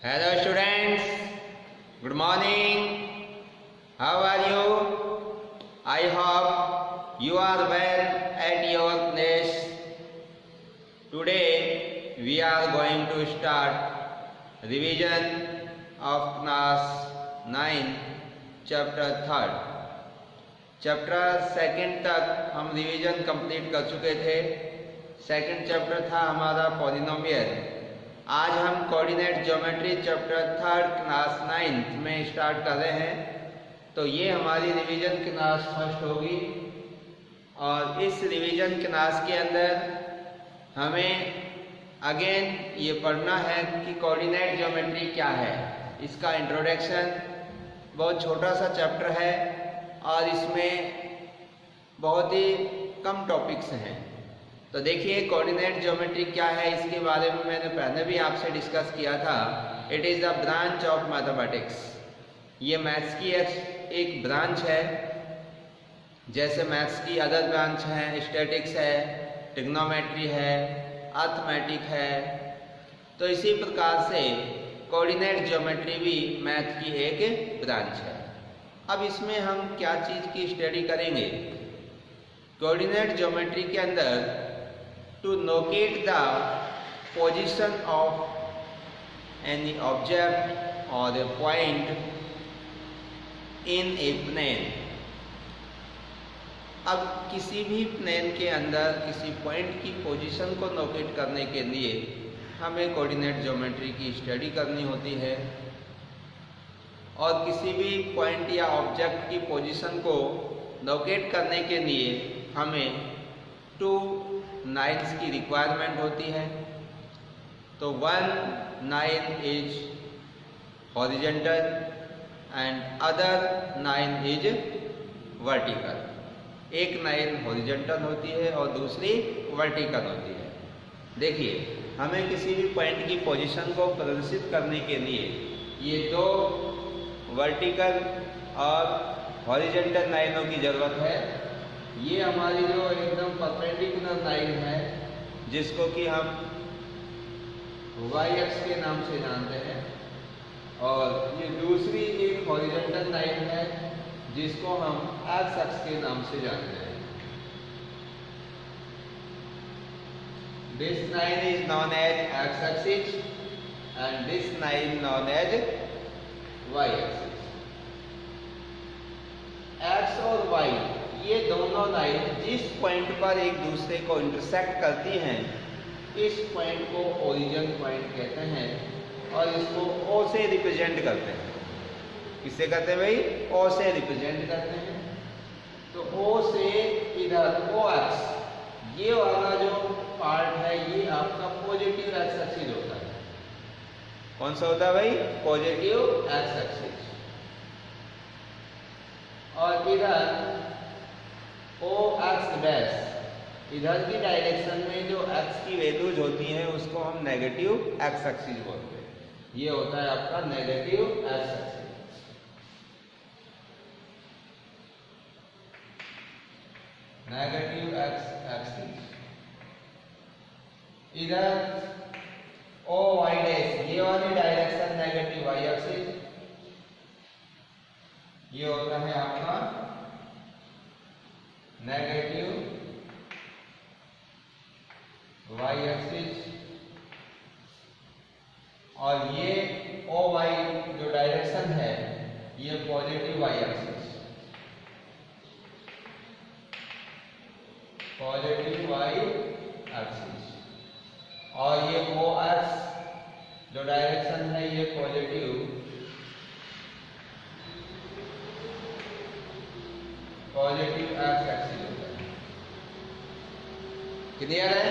Hello students, good morning. How are you? I hope you are well at your place. Today we are going to start revision of class 9 chapter 3rd. Chapter second तक हम revision complete कर चुके थे। Second chapter था हमारा polynomial. आज हम coordinate geometry chapter 3rd class 9th में स्टार्ट कर रहे हैं। तो ये हमारी रिवीजन क्लास फर्स्ट होगी और इस रिवीजन क्लास के अंदर हमें अगेन ये पढ़ना है कि कोऑर्डिनेट ज्योमेट्री क्या है। इसका इंट्रोडक्शन बहुत छोटा सा चैप्टर है और इसमें बहुत ही कम टॉपिक्स हैं। तो देखिए कोऑर्डिनेट ज्योमेट्री क्या है, इसके बारे में मैंने पहले भी आपसे डिस्कस किया था। It is the branch of mathematics. ये मैथ्स की एक ब्रांच है, जैसे मैथ्स की अदर ब्रांच हैं, स्टैटिक्स है, ट्रिग्नोमेट्री है, अर्थमेटिक है। तो इसी प्रकार से कोऑर्डिनेट ज्योमेट्री भी मैथ की एक ब्रांच है। अब इसमें हम क्या चीज़ की स्टडी करेंगे? कोऑर्डिनेट ज्योमेट्री के अंदर to locate the position of any object और a point in A plane. अब किसी भी प्लेन के अंदर किसी पॉइंट की पोजीशन को लोकेट करने के लिए हमें कोऑर्डिनेट ज्योमेट्री की स्टडी करनी होती है और किसी भी पॉइंट या ऑब्जेक्ट की पोजीशन को लोकेट करने के लिए हमें 2 लाइन्स की रिक्वायरमेंट होती है। तो 1 line is horizontal and other line is vertical. एक लाइन हॉरिजॉन्टल होती है और दूसरी वर्टिकल होती है। देखिए हमें किसी भी पॉइंट की पोजीशन को प्रदर्शित करने के लिए ये 2 वर्टिकल और हॉरिजॉन्टल लाइनों की ज़रूरत है। ये हमारी जो एकदम परपेंडिकुलर लाइन है जिसको कि हम y अक्ष के नाम से जानते हैं, और ये दूसरी एक हॉरिजॉन्टल लाइन है जिसको हम x अक्ष के नाम से जानते हैं। This line is known as x axis and this line known as y axis। x और y ये दोनों लाइन जिस पॉइंट पर एक दूसरे को इंटरसेक्ट करती हैं, इस पॉइंट को ओरिजिन पॉइंट कहते हैं और इसको O से रिप्रेजेंट करते हैं। किससे करते हैं भाई? O से रिप्रेजेंट करते हैं। तो O से इधर O एक्स, ये वाला जो पार्ट है ये आपका पॉजिटिव एक्स एक्सिस होता है। कौन सा होता है भाई? Positive x axis. और इधर ओ एक्स डैश, इधर की डायरेक्शन में जो एक्स की वैल्यूज होती हैं उसको हम नेगेटिव एक्स एक्सिस बोलते हैं। ये होता है आपका negative x axis. Negative x axis. इधर ओ वाई डैश, ये वाली डायरेक्शन नेगेटिव वाई एक्सिस, ये होता है आपका नेगेटिव y एक्सिस। और ये ओ वाई जो डायरेक्शन है ये positive y axis, positive y axis. और ये ओ एक्स जो डायरेक्शन है ये पॉजिटिव एक्स एक्सिस होता है। क्लियर है?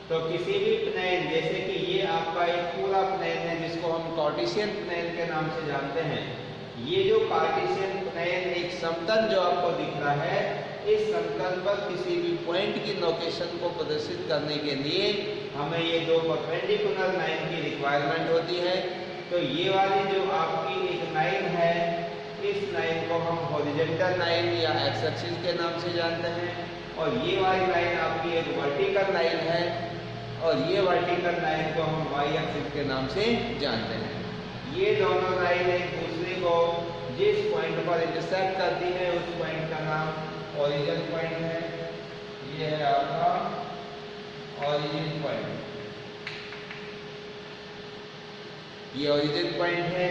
तो किसी भी प्लेन, जैसे कि ये आपका एक पूरा प्लेन है जिसको हम कार्टेशियन प्लेन के नाम से जानते हैं। ये जो कार्टेशियन प्लेन एक समतल जो आपको दिख रहा है, इस समतल पर किसी भी पॉइंट की लोकेशन को प्रदर्शित करने के लिए हमें ये 2 परपेंडिकुलर लाइन की रिक्वायरमेंट होती है। तो ये वाली जो आपकी एक लाइन है, इस लाइन को हम हॉरिजॉन्टल लाइन या एक्स एक्सिस के नाम से जानते हैं, और ये वाली लाइन आपकी एक वर्टिकल लाइन है और ये वर्टिकल लाइन को हम वाई एक्सिस के नाम से जानते हैं। ये दोनों लाइन एक दूसरे को जिस पॉइंट पर इंटरसेक्ट करती है उस पॉइंट का नाम ओरिजिन पॉइंट है। ये है आपका ओरिजिन पॉइंट, ये ओरिजिन पॉइंट है।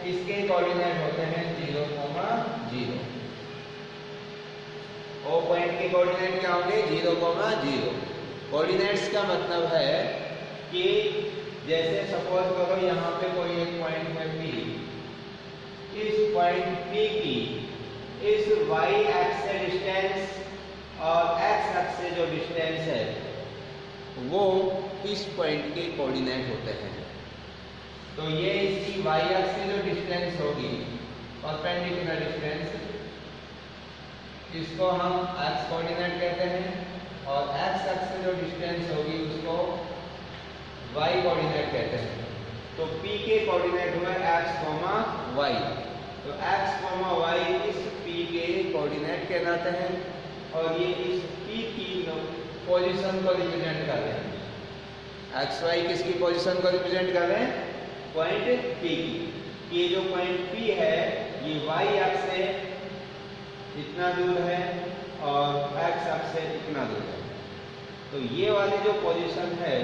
इसके कोऑर्डिनेट होते हैं 0, 0। ओ पॉइंट के कोऑर्डिनेट क्या होंगे? 0, 0। कोऑर्डिनेट्स का मतलब है कि जैसे सपोज करो यहाँ पे कोई एक पॉइंट है P, इस पॉइंट P की इस y एक्स से डिस्टेंस और x एक्स से जो डिस्टेंस है वो इस पॉइंट के कोऑर्डिनेट होते हैं। तो ये इसकी y एक्स से जो डिस्टेंस होगी, परपेंडिकुलर डिस्टेंस, इसको हम x कोऑर्डिनेट कहते हैं, और x एक्स से जो डिस्टेंस होगी उसको y कोऑर्डिनेट कहते हैं। तो P के कोऑर्डिनेट हुए x, y। तो x, y इस P के कोऑर्डिनेट कहलाते हैं और ये इस P की पोजीशन को रिप्रेजेंट कर रहे हैं। x, y किसकी पोजीशन को रिप्रेजेंट कर रहे हैं? पॉइंट P की। ये जो पॉइंट P है ये y एक्स से इतना दूर है और x एक्स से इतना दूर है। तो ये वाली जो पोजीशन है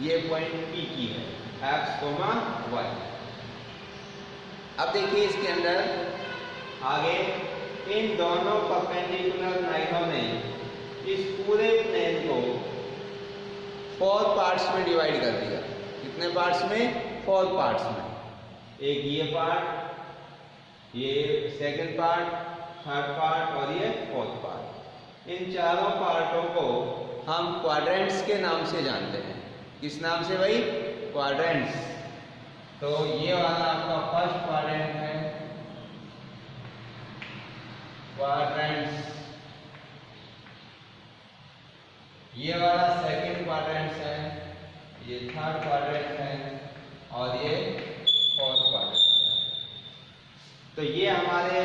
ये पॉइंट P की है, x, y। अब देखिए इसके अंदर आगे इन दोनों परपेंडिकुलर लाइनों ने इस पूरे प्लेन को 4 पार्ट्स में डिवाइड कर दिया। कितने पार्ट्स में? 4 पार्ट्स में। एक ये पार्ट, ये सेकंड पार्ट, थर्ड पार्ट और ये फोर्थ पार्ट। इन चारों पार्टों को हम क्वाड्रेंट्स के नाम से जानते हैं। किस नाम से भाई? क्वाड्रेंट्स। तो ये वाला आपका फर्स्ट क्वाड्रेंट है, क्वाड्रेंट्स। ये वाला सेकंड क्वाड्रेंट है, ये थर्ड क्वाड्रेंट है और ये फोर्थ क्वाड्रेंट है। तो ये हमारे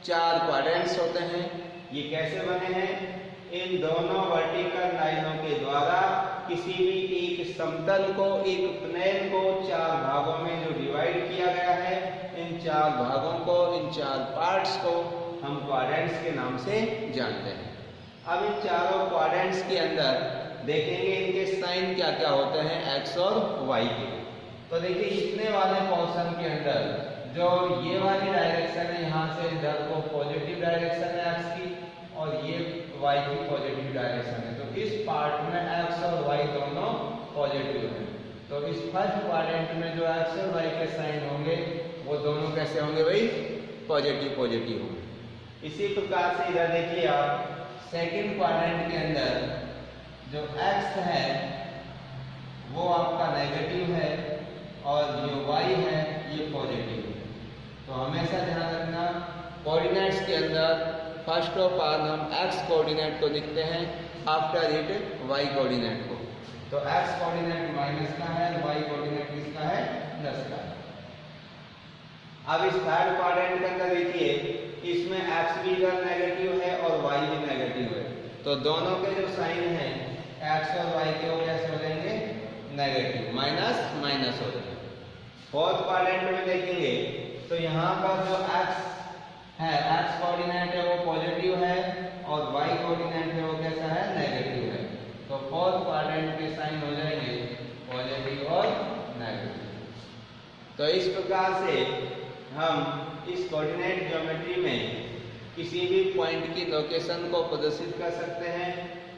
4 क्वाड्रेंट्स होते हैं। ये कैसे बने हैं? इन दोनों वर्टिकल लाइनों के द्वारा किसी भी एक समतल को, एक प्लेन को 4 भागों में जो डिवाइड किया गया है, इन 4 भागों को, इन 4 पार्ट्स को हम क्वाड्रेंट्स के नाम से जानते हैं। अब इन चारों क्वाड्रेंट्स के अंदर देखेंगे इनके साइन क्या क्या होते हैं x और y के। तो देखिए इतने वाले पोर्शन के अंदर जो ये वाली डायरेक्शन है, यहाँ से इधर को पॉजिटिव डायरेक्शन है x की और ये y की पॉजिटिव डायरेक्शन है। तो इस पार्ट में x और y दोनों पॉजिटिव हैं। तो इस फर्स्ट क्वाड्रेंट में जो x और y के साइन होंगे वो दोनों कैसे होंगे भाई? पॉजिटिव होंगे। इसी प्रकार से इधर देखिए आप सेकंड क्वाड्रेंट के अंदर जो x है वो आपका नेगेटिव है और जो y है ये पॉजिटिव है। तो हमेशा ध्यान रखना कोऑर्डिनेट्स के अंदर फर्स्ट ऑफ ऑल हम x कोऑर्डिनेट को लिखते हैं, आफ्टर इट y कोऑर्डिनेट को। तो x कोऑर्डिनेट माइनस का है, y कोऑर्डिनेट किसका है? प्लस का है। अब इस थर्ड क्वाड्रेंट के अंदर देखिए इसमें x भी इधर नेगेटिव है और y भी नेगेटिव है। तो दोनों के जो साइन हैं x और y के वो कैसे हो जाएंगे? नेगेटिव, माइनस माइनस हो जाएंगे। फोर्थ क्वाड्रेंट में देखेंगे तो यहाँ पर जो x है, x कोऑर्डिनेट है वो पॉजिटिव है और y कोऑर्डिनेट है वो कैसा है? नेगेटिव है। तो फोर्थ क्वाड्रेंट के साइन हो जाएंगे पॉजिटिव और नेगेटिव। तो इस प्रकार से हम इस कोऑर्डिनेट ज्योमेट्री में किसी भी पॉइंट की लोकेशन को प्रदर्शित कर सकते हैं।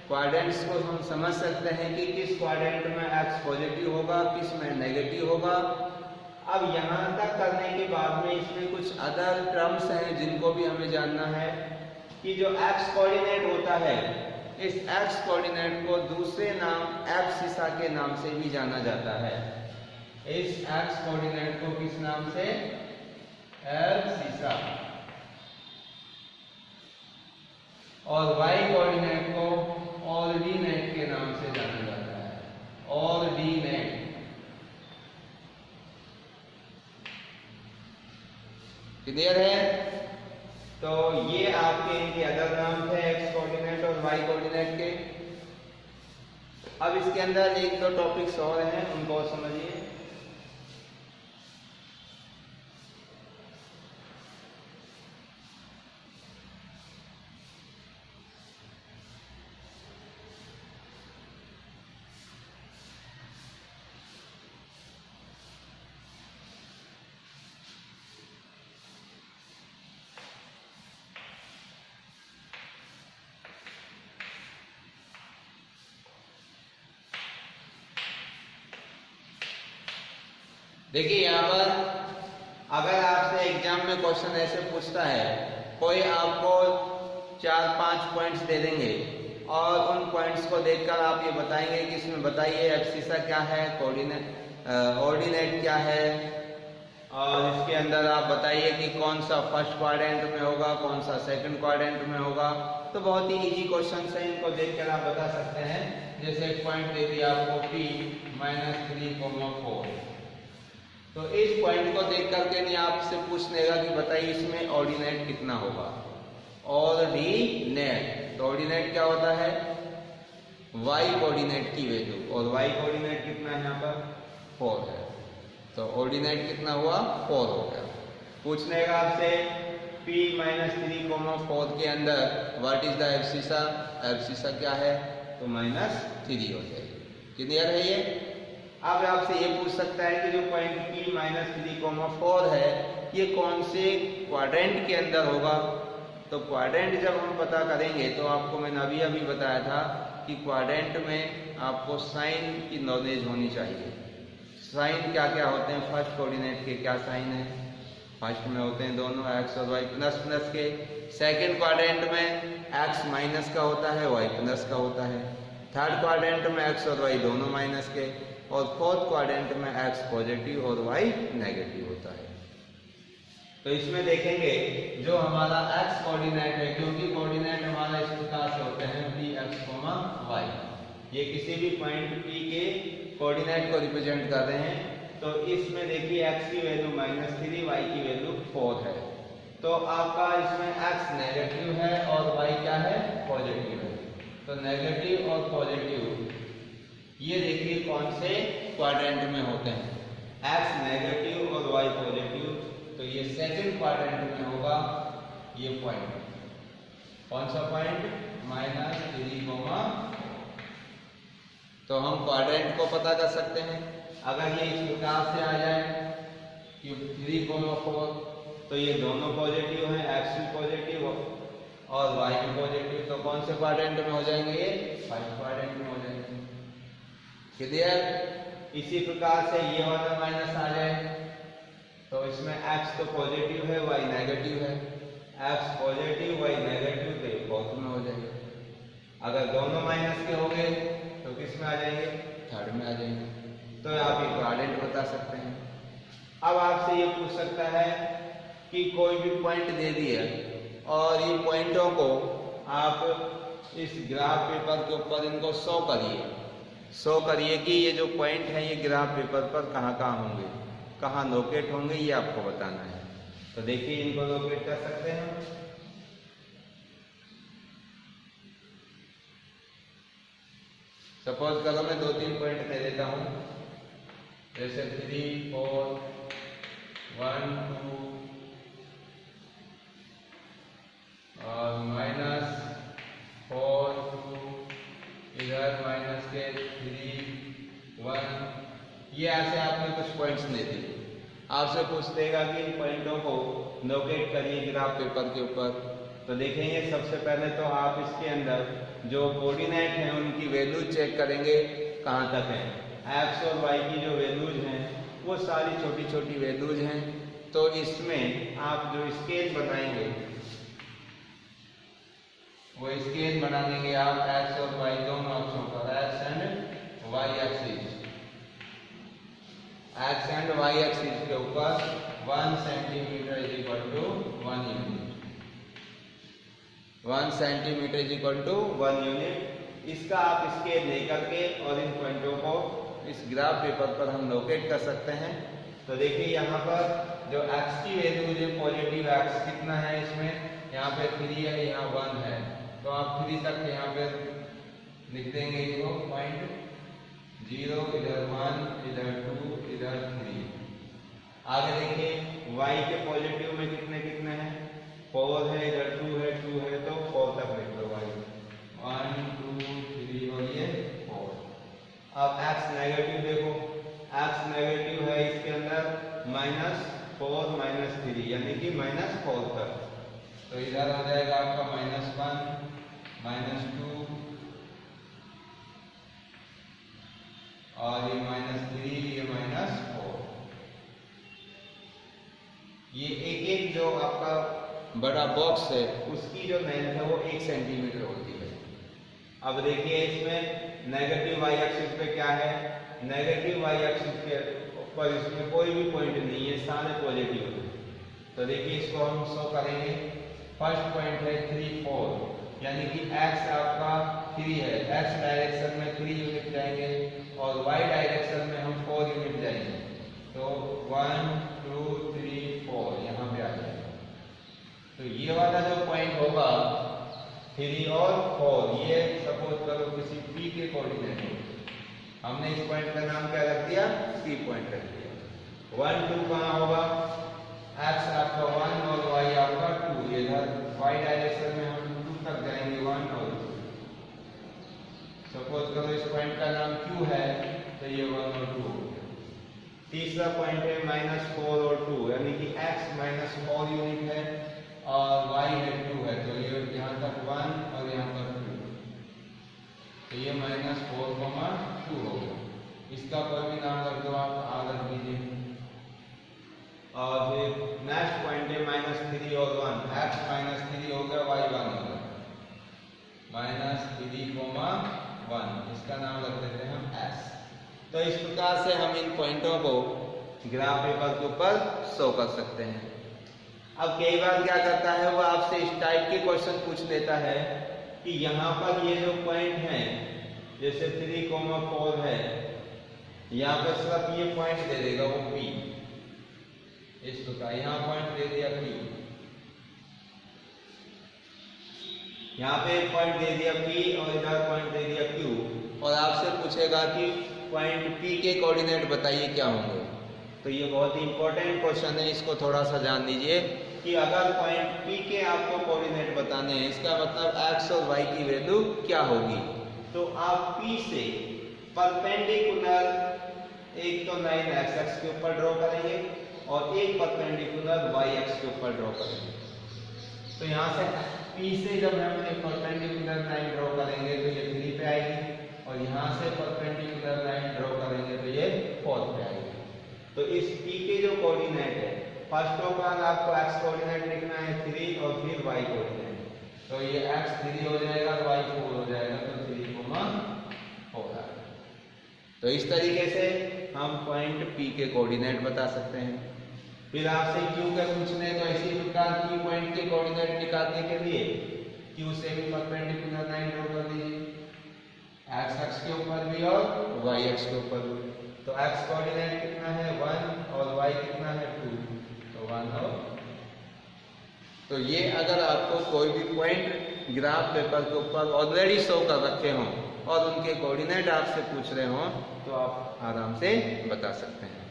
क्वाड्रेंट्स को हम समझ सकते हैं कि किस क्वाड्रेंट में x पॉजिटिव होगा, किस में नेगेटिव होगा। अब यहाँ तक करने के बाद में इसमें कुछ अदर टर्म्स हैं जिनको भी हमें जानना है कि जो x कोऑर्डिनेट होता है, इस x कोऑर्डिनेट को दूसरे नाम एब्सिसा के नाम से भी जाना जाता है। इस x कोऑर्डिनेट को किस नाम से? एब्सिसा। और y कोऑर्डिनेट को ऑर्डिनेट के नाम से जाना जाता है, ऑर्डिनेट। क्लियर है? तो ये आपके इनके अदर नाम थे x कोऑर्डिनेट और y कोऑर्डिनेट के। अब इसके अंदर एक दो टॉपिक्स और हैं, उनको समझिए। देखिए यहाँ पर अगर आपसे एग्जाम में क्वेश्चन ऐसे पूछता है, कोई आपको 4-5 पॉइंट्स दे देंगे और उन पॉइंट्स को देखकर आप ये बताएंगे कि इसमें बताइए एब्सिसा क्या है, ऑर्डिनेट क्या है, और इसके अंदर आप बताइए कि कौन सा फर्स्ट क्वाड्रेंट में होगा, कौन सा सेकंड क्वाड्रेंट में होगा। तो बहुत ही इजी क्वेश्चन है, इनको देखकर आप बता सकते हैं। जैसे एक पॉइंट दे दिया आपको P-3,4, तो इस पॉइंट को देख करके नहीं आपसे पूछ लेगा कि बताइए इसमें ऑर्डिनेट कितना होगा। ऑर्डिनेट, तो ऑर्डिनेट क्या होता है, y कोऑर्डिनेट की वैल्यू, और y कोऑर्डिनेट कितना है यहाँ पर 4 है, तो ऑर्डिनेट कितना हुआ 4 हो गया। पूछ लेगा आपसे P-3,4 के अंदर what is the abscissa, abscissa क्या है, तो -3 हो जाएगी। क्लियर है ये। अब आपसे ये पूछ सकता है कि जो पॉइंट P-3,4 है ये कौन से क्वाड्रेंट के अंदर होगा। तो क्वाड्रेंट जब हम पता करेंगे तो आपको मैंने अभी बताया था कि क्वाड्रेंट में आपको साइन की नॉलेज होनी चाहिए। साइन क्या क्या होते हैं, फर्स्ट कोऑर्डिनेट के क्या साइन है, फर्स्ट में होते हैं दोनों x और y प्लस प्लस के, सेकंड क्वाड्रेंट में x माइनस का होता है, y प्लस का होता है, थर्ड क्वाड्रेंट में x और y दोनों माइनस के, और फोर्थ क्वाड्रेंट में x पॉजिटिव और y नेगेटिव होता है। तो इसमें देखेंगे जो हमारा x कोऑर्डिनेट है, क्योंकि कोऑर्डिनेट हमारा इस प्रकार से होते हैं Px, y, ये किसी भी पॉइंट P के कोऑर्डिनेट को रिप्रेजेंट कर रहे हैं। तो इसमें देखिए x की वैल्यू -3, y की वैल्यू 4 है, तो आपका इसमें x नेगेटिव है और y क्या है, पॉजिटिव है। तो नेगेटिव और पॉजिटिव ये देखिए कौन से क्वाड्रेंट में होते हैं, x नेगेटिव और y पॉजिटिव, तो ये सेकंड क्वाड्रेंट में होगा। ये पॉइंट कौन सा पॉइंट, -3, तो हम क्वाड्रेंट को पता कर सकते हैं। अगर ये इस प्रकार से आ जाए कि 3,4, तो ये दोनों पॉजिटिव हैं, x भी पॉजिटिव और y भी पॉजिटिव, तो कौन से क्वाड्रेंट में हो जाएंगे, ये फर्स्ट क्वाड्रेंट में हो जाएंगे। क्लियर। इसी प्रकार से ये वाला माइनस आ जाए तो इसमें x तो पॉजिटिव है, y नेगेटिव है, x पॉजिटिव y नेगेटिव, तो ये फोर्थ में हो जाएगा। अगर दोनों माइनस के हो गए तो किस में आ जाएंगे, थर्ड में आ जाएंगे। तो आप ये क्वाड्रेंट बता सकते हैं। अब आपसे ये पूछ सकता है कि कोई भी पॉइंट दे दिया और ये पॉइंटों को आप इस ग्राफ पेपर के ऊपर इनको शो करिए कि ये जो पॉइंट है ये ग्राफ पेपर पर कहाँ कहाँ होंगे, कहाँ लोकेट होंगे, ये आपको बताना है। तो देखिए इनको लोकेट कर सकते हैं। सपोज करो मैं 2-3 पॉइंट दे देता हूँ, जैसे 3, 4, 1, 2 और -4, 2, इधर माइनस के 3, 1, ये ऐसे आपने कुछ पॉइंट्स दे दिए। आपसे पूछ देगा कि इन पॉइंटों को लोकेट करिए ग्राफ पेपर के ऊपर। तो देखेंगे सबसे पहले तो आप इसके अंदर जो कोऑर्डिनेट हैं उनकी वैल्यू चेक करेंगे कहाँ तक है। x और y की जो वैल्यूज हैं वो सारी छोटी छोटी वैल्यूज हैं। तो इसमें आप जो स्केल बनाएंगे वो स्केल बना देंगे आप x और y दोनों अक्षों पर, x and y axis, x and y axis के ऊपर 1 centimetre is equal to 1 unit, 1 centimetre is equal to 1 unit. इसका आप स्केल लेकर के और इन पॉइंटों को इस ग्राफ पेपर पर हम लोकेट कर सकते हैं। तो देखिए यहाँ पर जो x की वैल्यू है पॉजिटिव x कितना है, इसमें यहाँ पे 3 है, यहाँ 1 है, तो आप 3 तक यहाँ पे लिख देंगे इसको पॉइंट 0, इधर 1, इधर 2, इधर 3। आगे देखिए y के पॉजिटिव में कितने कितने हैं, 4 है, इधर 2 है, 2 है, तो 4 तक लिख लो y, 1 2 3 और ये 4। अब x नेगेटिव देखो, x नेगेटिव है इसके अंदर -4 -3 यानी कि -4 तक, तो इधर आ जाएगा आपका -1 -2 और ये -3 ये -4। ये एक एक जो आपका बड़ा बॉक्स है उसकी जो लेंथ है वो 1 सेंटीमीटर होती है। अब देखिए इसमें नेगेटिव y एक्सिस पे क्या है, नेगेटिव y एक्सिस के ऊपर इसमें कोई भी पॉइंट नहीं है, सारे पॉजिटिव है। तो देखिए इसको हम शो करेंगे। फर्स्ट पॉइंट है 3 4 यानी कि x आपका 3 है, x डायरेक्शन में 3 यूनिट जाएंगे और y डायरेक्शन में हम 4 यूनिट जाएंगे, तो 1 2 3 4 यहाँ पे आ जाएगा। तो ये वाला जो पॉइंट होगा 3 और 4, ये सपोज करो किसी p के कोऑर्डिनेट है, हमने इस पॉइंट का नाम क्या रख दिया, p पॉइंट रख दिया। 1 2 कहाँ होगा, x आपका 1 और y आपका 2, इधर y डायरेक्शन में हम 2 तक जाएंगे, 1 और 2। सपोज करो इस पॉइंट का नाम q है, तो ये 1 और 2 हो गया। तीसरा पॉइंट है -4 और 2 यानी कि x -4 यूनिट है और y है 2 है, तो ये यहाँ तक 1 और यहाँ पर 2, तो ये -4, 2 हो गया। इसका कोई भी नाम रख दो आप, r रख दीजिए। और फिर नेक्स्ट पॉइंट है -3 और 1, x -3 हो गया, y 1 हो गया, -3, 1, इसका नाम रख देते हैं हम s। तो इस प्रकार से हम इन पॉइंटों को ग्राफ पेपर के ऊपर शो कर सकते हैं। अब कई बार क्या करता है वो आपसे इस टाइप के क्वेश्चन पूछ लेता है कि यहाँ पर ये जो पॉइंट है जैसे 3, 4 है, यहाँ पर सिर्फ ये पॉइंट दे देगा वो P, इस प्रकार यहाँ पॉइंट दे दिया P, यहाँ पे एक पॉइंट दे दिया P और इधर पॉइंट दे दिया Q, और आपसे पूछेगा कि पॉइंट P के कोऑर्डिनेट बताइए क्या होंगे। तो ये बहुत ही इंपॉर्टेंट क्वेश्चन है, इसको थोड़ा सा जान लीजिए कि अगर पॉइंट P के आपको कोऑर्डिनेट बताने हैं, इसका मतलब x और y की वैल्यू क्या होगी। तो आप P से परपेंडिकुलर एक तो लाइन x के ऊपर ड्रॉ करेंगे और एक परपेंडिकुलर y के ऊपर ड्रॉ करेंगे। तो यहाँ से P से जब हम एक परपेंडिकुलर लाइन ड्रॉ करेंगे तो ये 3 पे आएगी, और यहाँ से परपेंडिकुलर लाइन ड्रॉ करेंगे तो ये 4 पे आएगी। तो इस P के जो कोऑर्डिनेट है, फर्स्ट ऑफ ऑल आपको x कोऑर्डिनेट लिखना है 3 और फिर y कोऑर्डिनेट, तो ये x 3 हो जाएगा, y 4 हो जाएगा, तो 3, 4 आ गया। तो इस तरीके से हम पॉइंट P के कोऑर्डिनेट बता सकते हैं। फिर आपसे Q का पूछने तो इसी प्रकार Q पॉइंट के कोऑर्डिनेट निकालने के लिए Q से भी परपेंडिकुलर लाइन ड्रॉ कर दीजिए, x अक्ष के ऊपर भी और y अक्ष के ऊपर भी। तो x कोऑर्डिनेट कितना है 1 और y कितना है 2, तो 1 और। तो ये अगर आपको कोई भी पॉइंट ग्राफ पेपर के ऊपर ऑलरेडी शो कर रखे हों और उनके कोऑर्डिनेट आपसे पूछ रहे हों तो आप आराम से बता सकते हैं।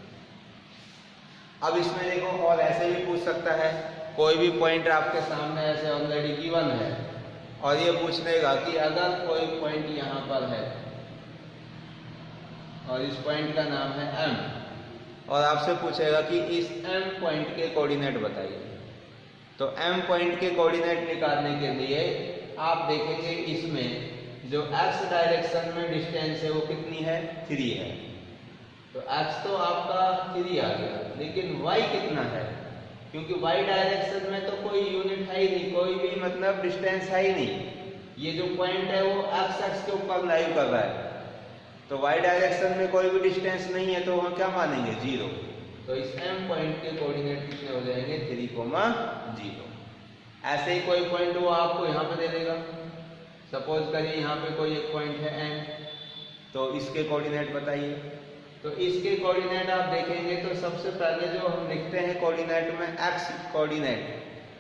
अब इसमें देखो और ऐसे भी पूछ सकता है, कोई भी पॉइंट आपके सामने ऐसे ऑलरेडी गिवन है और ये पूछ लेगा कि अगर कोई पॉइंट यहाँ पर है और इस पॉइंट का नाम है M, और आपसे पूछेगा कि इस M पॉइंट के कोऑर्डिनेट बताइए। तो M पॉइंट के कोऑर्डिनेट निकालने के लिए आप देखेंगे इसमें जो x डायरेक्शन में डिस्टेंस है वो कितनी है, 3 है। तो x तो आपका 3 आ गया, लेकिन y कितना है, क्योंकि y डायरेक्शन में तो कोई यूनिट है ही नहीं, कोई भी मतलब डिस्टेंस है ही नहीं। ये जो पॉइंट है वो x एक्स के ऊपर लाइव कर रहा है, तो y डायरेक्शन में कोई भी डिस्टेंस नहीं है, तो हम क्या मानेंगे 0। तो इस M पॉइंट के कोऑर्डिनेट कितने हो जाएंगे 3, 0। ऐसे ही कोई पॉइंट वो आपको यहाँ पे दे देगा। सपोज करिए यहाँ पे कोई एक पॉइंट है M, तो इसके कोऑर्डिनेट बताइए। तो इसके कोऑर्डिनेट आप देखेंगे तो सबसे पहले जो हम लिखते हैं कोऑर्डिनेट में x कोऑर्डिनेट,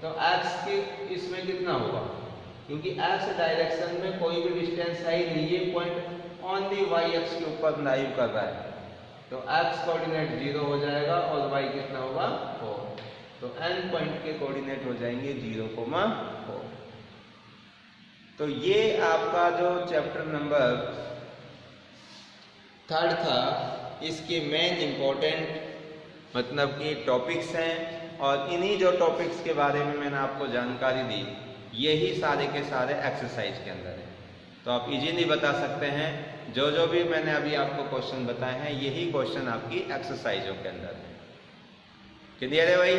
तो x के इसमें कितना होगा क्योंकि एक्स डायरेक्शन में कोई भी डिस्टेंस है ही नहीं, ये point on the y axis के ऊपर लाइव कर रहा है, तो एक्स कोऑर्डिनेट 0 हो जाएगा और वाई कितना होगा 4, तो एन पॉइंट के कोऑर्डिनेट हो जाएंगे 0,4। तो ये आपका जो चैप्टर नंबर 3 था, इसके मेन इंपॉर्टेंट मतलब कि टॉपिक्स हैं, और इन्हीं जो टॉपिक्स के बारे में मैंने आपको जानकारी दी, यही सारे के सारे एक्सरसाइज के अंदर है। तो आप इजीली बता सकते हैं, जो भी मैंने अभी आपको क्वेश्चन बताए हैं, यही क्वेश्चन आपकी एक्सरसाइजों के अंदर है। क्लियर है भाई?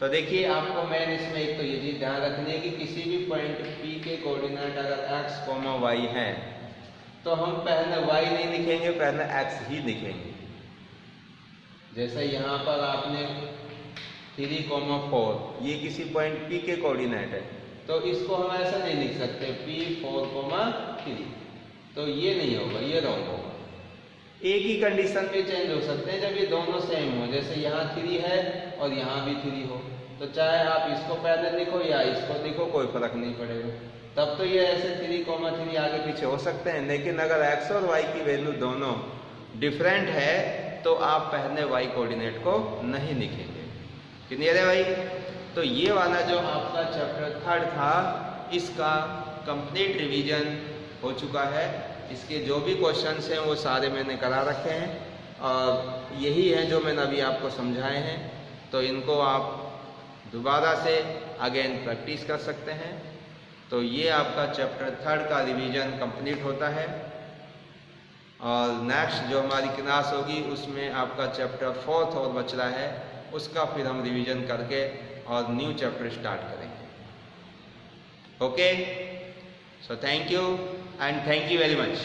तो देखिए, आपको मेन इसमें एक तो ये चीज ध्यान रखनी है कि किसी भी पॉइंट P के कोऑर्डिनेट अगर x, y हैं, तो हम पहले y नहीं लिखेंगे, पहले x ही लिखेंगे। जैसे यहाँ पर आपने 3,4, ये किसी पॉइंट P के कोऑर्डिनेट है, तो इसको हम ऐसा नहीं लिख सकते P4,3, तो ये नहीं होगा, ये रॉन्ग होगा। एक ही कंडीशन में चेंज हो सकते हैं, जब ये दोनों सेम हो, जैसे यहाँ 3 है और यहाँ भी 3 हो, तो चाहे आप इसको पहले लिखो या इसको लिखो, कोई फर्क नहीं पड़ेगा। तब तो ये ऐसे 3,3 आगे पीछे हो सकते हैं, लेकिन अगर x और y की वैल्यू दोनों डिफरेंट है तो आप पहले y कोऑर्डिनेट को नहीं लिखेंगे। क्लियर है भाई? तो ये वाला जो आपका चैप्टर 3 था, इसका कंप्लीट रिवीजन हो चुका है। इसके जो भी क्वेश्चंस हैं वो सारे मैंने करा रखे हैं, और यही हैं जो मैंने अभी आपको समझाए हैं। तो इनको आप दोबारा से अगेन प्रैक्टिस कर सकते हैं। तो ये आपका चैप्टर 3 का रिवीजन कंप्लीट होता है, और नेक्स्ट जो हमारी क्लास होगी उसमें आपका चैप्टर 4 और बच रहा है, उसका फिर हम रिवीजन करके और न्यू चैप्टर स्टार्ट करेंगे। Okay, so thank you and thank you very much.